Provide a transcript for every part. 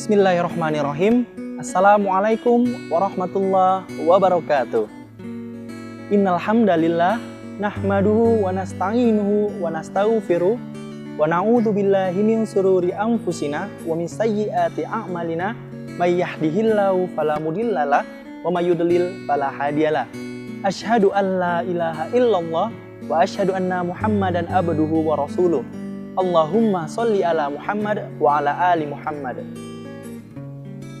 Bismillahirrahmanirrahim. Assalamualaikum warahmatullahi wabarakatuh. Innal hamdalillah nahmaduhu wa nasta'inuhu wa nastaghfiruh wa na'udzu billahi min shururi anfusina wa min sayyiati a'malina may yahdihillahu fala mudhillalah wa may yudlil fala hadiyalah. Asyhadu an la ilaha illallah wa asyhadu anna Muhammadan abduhu wa rasuluh. Allahumma sholli ala Muhammad wa ala ali Muhammad.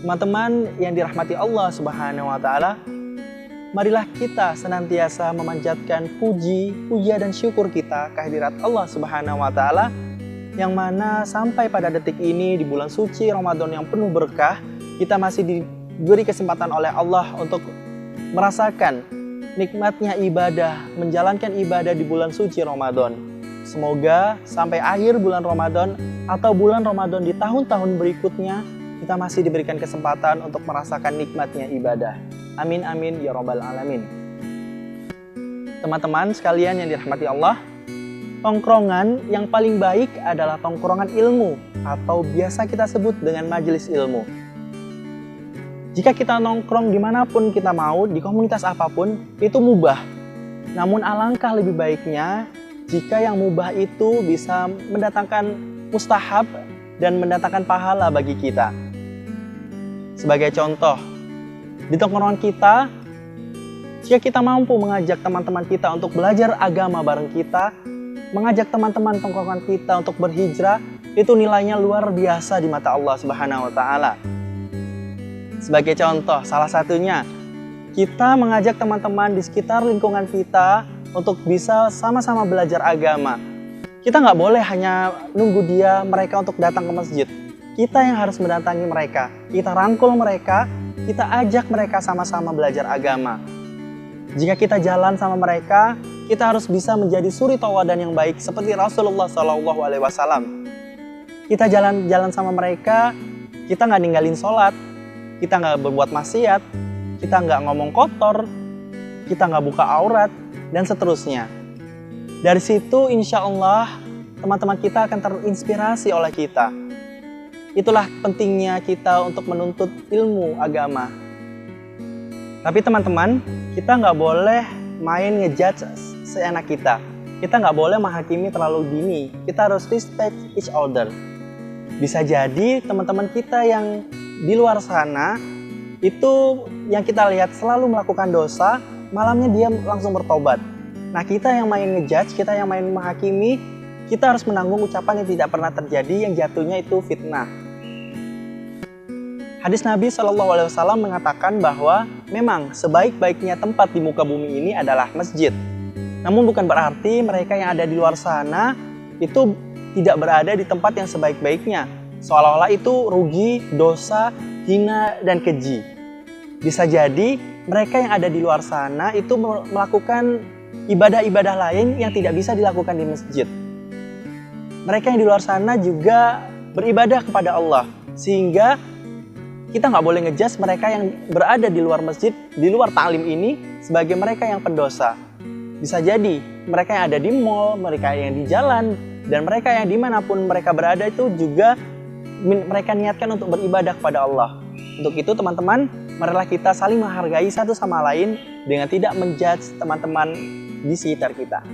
Teman-teman yang dirahmati Allah Subhanahu wa taala, marilah kita senantiasa memanjatkan puji, puja dan syukur kita kehadirat Allah Subhanahu wa taala yang mana sampai pada detik ini di bulan suci Ramadan yang penuh berkah, kita masih diberi kesempatan oleh Allah untuk merasakan nikmatnya ibadah, menjalankan ibadah di bulan suci Ramadan. Semoga sampai akhir bulan Ramadan atau bulan Ramadan di tahun-tahun berikutnya kita masih diberikan kesempatan untuk merasakan nikmatnya ibadah. Amin amin ya rabbal alamin. Teman-teman sekalian yang dirahmati Allah, tongkrongan yang paling baik adalah tongkrongan ilmu atau biasa kita sebut dengan majelis ilmu. Jika kita nongkrong dimanapun kita mau, di komunitas apapun, itu mubah. Namun alangkah lebih baiknya jika yang mubah itu bisa mendatangkan mustahab dan mendatangkan pahala bagi kita. Sebagai contoh, di tongkrongan kita, jika kita mampu mengajak teman-teman kita untuk belajar agama bareng kita, mengajak teman-teman tongkrongan kita untuk berhijrah, itu nilainya luar biasa di mata Allah Subhanahu wa taala. Sebagai contoh, salah satunya, kita mengajak teman-teman di sekitar lingkungan kita untuk bisa sama-sama belajar agama. Kita nggak boleh hanya nunggu mereka untuk datang ke masjid. Kita yang harus mendatangi mereka. Kita rangkul mereka, kita ajak mereka sama-sama belajar agama. Jika kita jalan sama mereka, kita harus bisa menjadi suri tauladan yang baik seperti Rasulullah SAW. Kita jalan-jalan sama mereka, kita nggak ninggalin sholat, kita nggak berbuat maksiat, kita nggak ngomong kotor, kita nggak buka aurat, dan seterusnya. Dari situ insya Allah teman-teman kita akan terinspirasi oleh kita. Itulah pentingnya kita untuk menuntut ilmu agama. Tapi teman-teman, kita nggak boleh main ngejudge seenak kita. Kita nggak boleh menghakimi terlalu dini. Kita harus respect each other. Bisa jadi teman-teman kita yang di luar sana itu yang kita lihat selalu melakukan dosa, malamnya dia langsung bertobat. Nah, kita yang main ngejudge, kita yang main menghakimi, kita harus menanggung ucapan yang tidak pernah terjadi yang jatuhnya itu fitnah. Hadis Nabi SAW mengatakan bahwa memang sebaik-baiknya tempat di muka bumi ini adalah masjid. Namun bukan berarti mereka yang ada di luar sana itu tidak berada di tempat yang sebaik-baiknya. Seolah-olah itu rugi, dosa, hina, dan keji. Bisa jadi mereka yang ada di luar sana itu melakukan ibadah-ibadah lain yang tidak bisa dilakukan di masjid. Mereka yang di luar sana juga beribadah kepada Allah. Sehingga kita nggak boleh ngejudge mereka yang berada di luar masjid, di luar ta'lim ini sebagai mereka yang pendosa. Bisa jadi mereka yang ada di mall, mereka yang di jalan, dan mereka yang dimanapun mereka berada itu juga mereka niatkan untuk beribadah kepada Allah. Untuk itu teman-teman, marilah kita saling menghargai satu sama lain dengan tidak menjudge teman-teman di sekitar kita.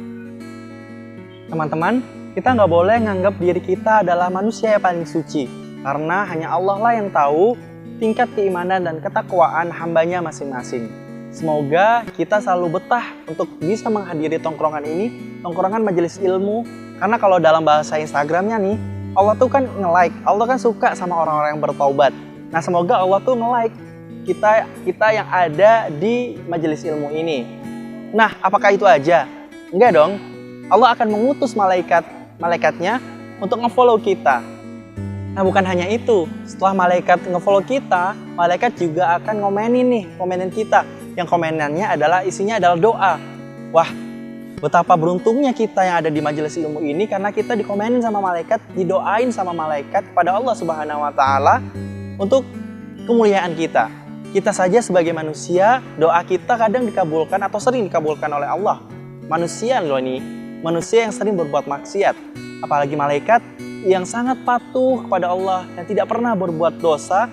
Teman-teman, kita nggak boleh nganggap diri kita adalah manusia yang paling suci, karena hanya Allah lah yang tahu tingkat keimanan dan ketakwaan hambanya masing-masing. Semoga kita selalu betah untuk bisa menghadiri tongkrongan ini, tongkrongan majelis ilmu, karena kalau dalam bahasa Instagramnya nih, Allah tuh kan nge-like, Allah kan suka sama orang-orang yang bertaubat. Nah, semoga Allah tuh nge-like kita yang ada di majelis ilmu ini. Nah, apakah itu aja? Enggak dong. Allah akan mengutus malaikatnya untuk nge-follow kita. Nah, bukan hanya itu. Setelah malaikat nge-follow kita, malaikat juga akan komenin kita. Yang komenannya isinya adalah doa. Wah, betapa beruntungnya kita yang ada di majelis ilmu ini karena kita dikomenin sama malaikat, didoain sama malaikat kepada Allah Subhanahu wa taala untuk kemuliaan kita. Kita saja sebagai manusia, doa kita kadang dikabulkan atau sering dikabulkan oleh Allah. Manusia loh ini, manusia yang sering berbuat maksiat. Apalagi malaikat yang sangat patuh kepada Allah, yang tidak pernah berbuat dosa,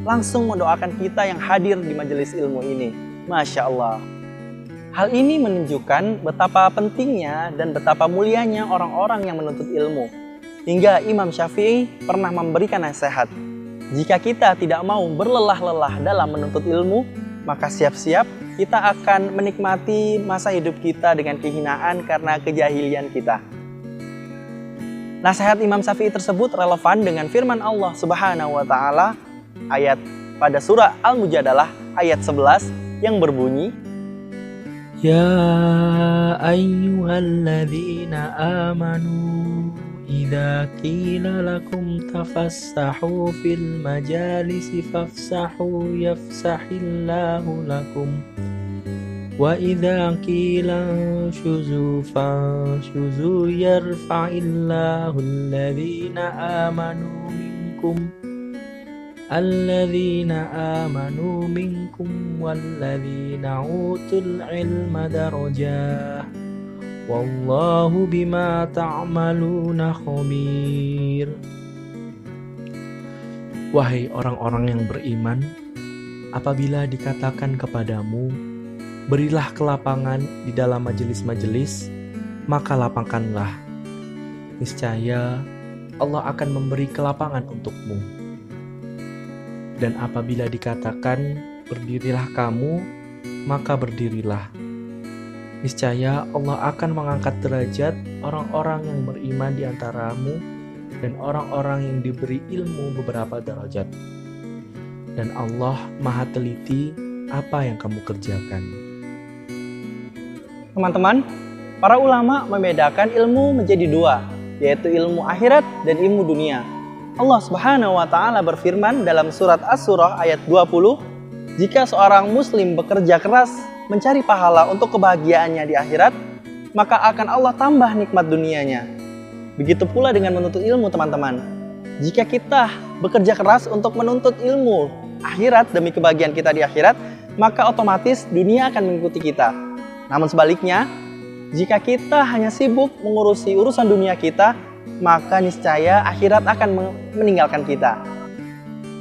langsung mendoakan kita yang hadir di majelis ilmu ini. Masya Allah. Hal ini menunjukkan betapa pentingnya dan betapa mulianya orang-orang yang menuntut ilmu. Hingga Imam Syafi'i pernah memberikan nasihat, jika kita tidak mau berlelah-lelah dalam menuntut ilmu, maka siap-siap kita akan menikmati masa hidup kita dengan kehinaan karena kejahilian kita. Nasihat Imam Syafi'i tersebut relevan dengan firman Allah Subhanahu wa Ta'ala ayat pada surah Al-Mujadalah ayat 11 yang berbunyi, Ya ayyuhalladzina amanu idza qila lakum tafassahu fil majalisi fafsahu yafsahillahu lakum wa idza qila syuzu fasyuzu yarfa'illahu alladzina amanu minkum walladzina utul ilma darajah wallahu bima ta'maluna khabir. Wahai orang-orang yang beriman, apabila dikatakan kepadamu, berilah kelapangan di dalam majelis-majelis, maka lapangkanlah. Niscaya Allah akan memberi kelapangan untukmu. Dan apabila dikatakan, berdirilah kamu, maka berdirilah. Niscaya Allah akan mengangkat derajat orang-orang yang beriman di antaramu dan orang-orang yang diberi ilmu beberapa derajat. Dan Allah Maha teliti apa yang kamu kerjakan. teman-teman, para ulama membedakan ilmu menjadi dua, yaitu ilmu akhirat dan ilmu dunia. Allah Subhanahu wa Ta'ala berfirman dalam surat As-Surah ayat 20, jika seorang muslim bekerja keras mencari pahala untuk kebahagiaannya di akhirat, maka akan Allah tambah nikmat dunianya. Begitu pula dengan menuntut ilmu, teman-teman. Jika kita bekerja keras untuk menuntut ilmu akhirat demi kebahagiaan kita di akhirat, maka otomatis dunia akan mengikuti kita. Namun sebaliknya, jika kita hanya sibuk mengurusi urusan dunia kita, maka niscaya akhirat akan meninggalkan kita.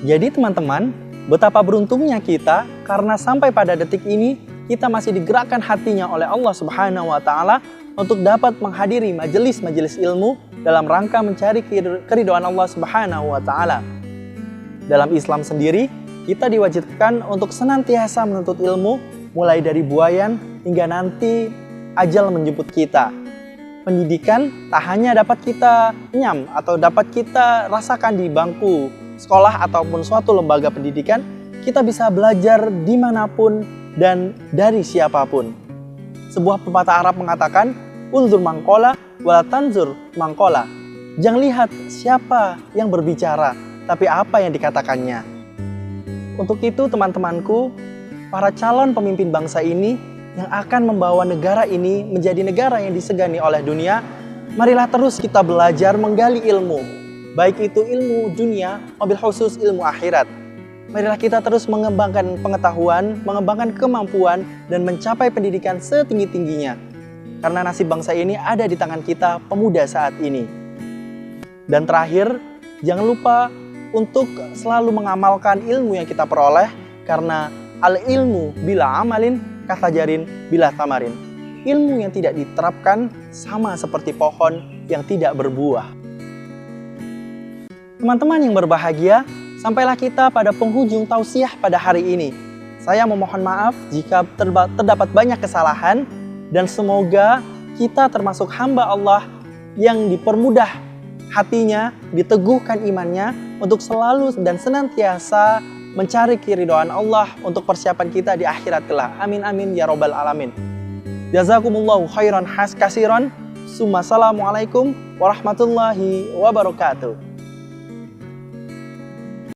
Jadi teman-teman, betapa beruntungnya kita karena sampai pada detik ini kita masih digerakkan hatinya oleh Allah Subhanahu wa Ta'ala untuk dapat menghadiri majelis-majelis ilmu dalam rangka mencari keridhaan Allah Subhanahu wa Ta'ala. Dalam Islam sendiri, kita diwajibkan untuk senantiasa menuntut ilmu mulai dari buayan hingga nanti ajal menjemput kita. Pendidikan tak hanya dapat kita nyam atau dapat kita rasakan di bangku sekolah ataupun suatu lembaga pendidikan, kita bisa belajar dimanapun dan dari siapapun. Sebuah pepatah Arab mengatakan, unzur mangkola wala tanzur mangkola. Jangan lihat siapa yang berbicara, tapi apa yang dikatakannya. Untuk itu teman-temanku, para calon pemimpin bangsa ini yang akan membawa negara ini menjadi negara yang disegani oleh dunia, marilah terus kita belajar menggali ilmu, baik itu ilmu dunia, wabil khusus ilmu akhirat. Marilah kita terus mengembangkan pengetahuan, mengembangkan kemampuan, dan mencapai pendidikan setinggi-tingginya. Karena nasib bangsa ini ada di tangan kita pemuda saat ini. Dan terakhir, jangan lupa untuk selalu mengamalkan ilmu yang kita peroleh, karena al-ilmu bila amalin kasajarin bila tamarin. Ilmu yang tidak diterapkan sama seperti pohon yang tidak berbuah. Teman-teman yang berbahagia, sampailah kita pada penghujung tausiah pada hari ini. Saya memohon maaf jika terdapat banyak kesalahan, dan semoga kita termasuk hamba Allah yang dipermudah hatinya, diteguhkan imannya untuk selalu dan senantiasa mencari keridhaan Allah untuk persiapan kita di akhirat kelak. Amin amin ya robbal alamin. Jazakumullahu khairan kasiran. Assalamualaikum warahmatullahi wabarakatuh.